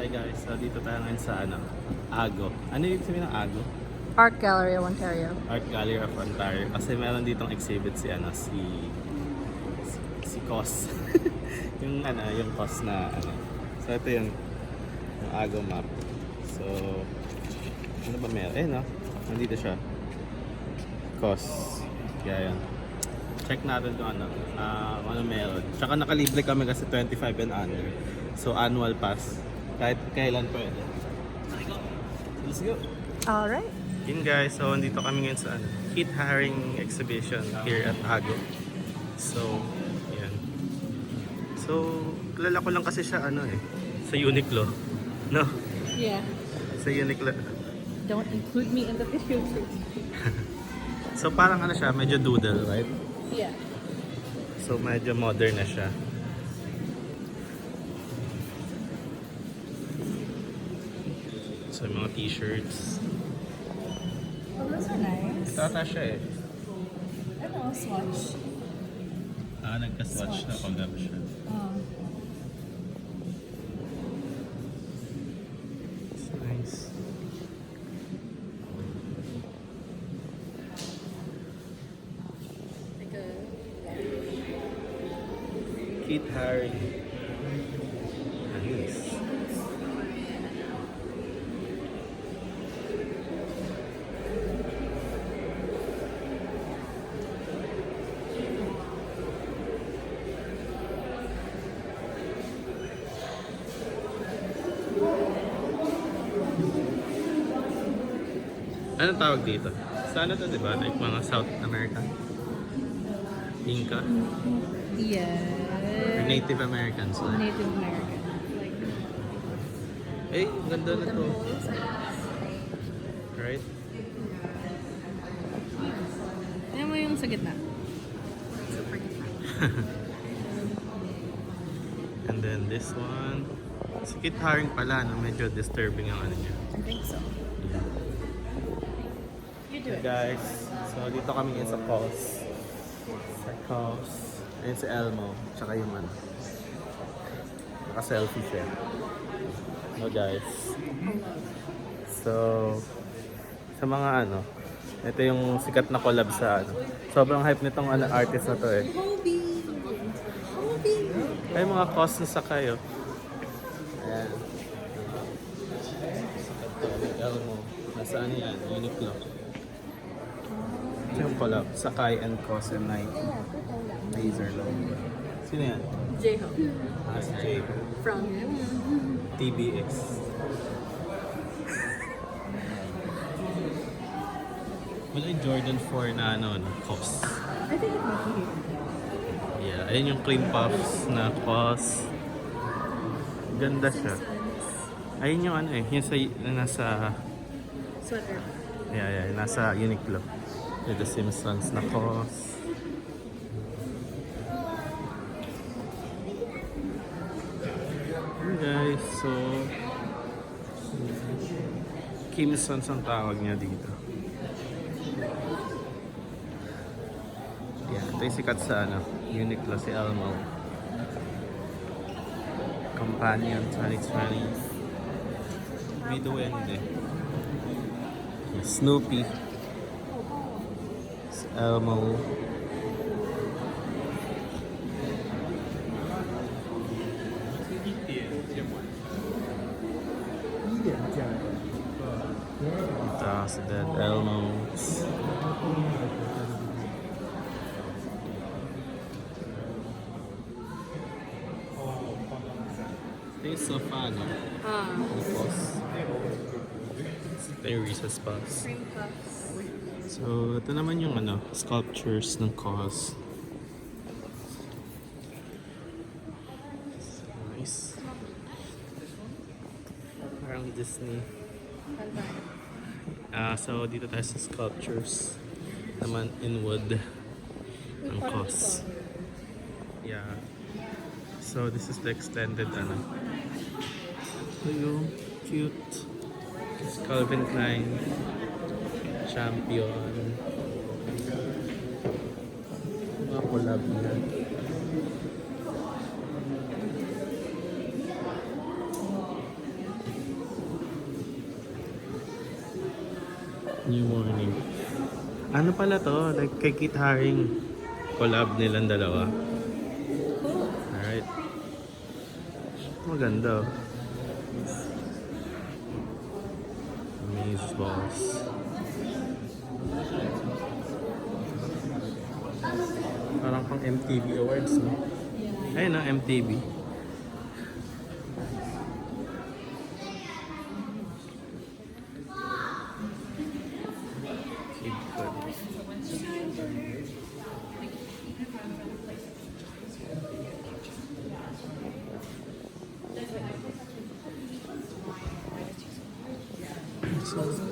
Hi guys, so dito tayo ngayon sa Ago. Ano yung sabihin ng Ago? Art Gallery of Ontario. Art Gallery of Ontario. Kasi meron ditong exhibit si Cos. yung Cos na So ito yung Ago map. So ano ba meron? No? Nandito siya. Cos. Kaya yan. Check natin kung ano meron. Tsaka nakalibre kami kasi 25 and under. So annual pass. Kahit kailan pwede. Let's go! Alright. Yun guys, so nandito kami ngayon sa Kit Haring exhibition here at Ago. So, yan. So, kilala ko lang kasi siya sa Uniqlo. No? Yeah. Sa Uniqlo. Don't include me in the video, please. So parang siya, medyo doodle, right? Yeah. So medyo modern na siya. So mga t-shirts. Oh, those are nice. Ito ata siya Ano, swatch. Nagka-swatch na collab siya. It's nice. Like a... Kit Haring. Nice. Anong tawag dito? Sana to, di ba? Like mga South American? Inca? Yeah. Or Native Americans? Native American. Like, Ganda na the to. moles. Right? Ano mo yung sa gitna? Super gitna. And then this one. Si Kit Haring pala, medyo disturbing ang niya. I think so. You do Hey it. guys, so dito kami ngayon sa Cos. Ayun si Elmo, tsaka yung naka-selfie siya. No guys. So, sa mga ito yung sikat na collab sa sobrang hype nitong artist na to Hobie! Ay mga Cos na sakay Ayan. Sikat to, Elmo. Nasaan yan? Uniqlo. Ito yung collab. Sakay and Cos and Nike. Laser logo. Sino yan? J-Hope. Si Jay. From TBX. Wala yung Jordan 4 na Cos. I think it might be. Yeah, ayun yung cream puffs na Cos. Ganda siya. Ayun yung yung nasa Sweater. yeah, nasa Uniqlo. With the Simpsons na Cos. Guys, so Kimsons ang tawag niya dito. Yeah, ito yung sikat sa Uniqlo, si Elmo. Companion 2020. May duwende. Snoopy. Si Elmo. Ito si Dead Elmos. Ito yung sofa, Tapos, ito yung recess pass. Cream puffs. So, ito naman yung sculptures ng Cos. Nice. Parang Disney. So, dito tayo sa sculptures. Naman in wood. Ng Cos. Yeah. So, this is the extended Ito yung cute. Calvin Klein. Champion. Mga collab niya. New Morning. Ano pala to? Like kay Kit Haring. Collab nilang dalawa. Alright. Maganda. Amaze Boss. Parang pang MTV Awards, no? Ayun na, MTV. Kid Cudi. So,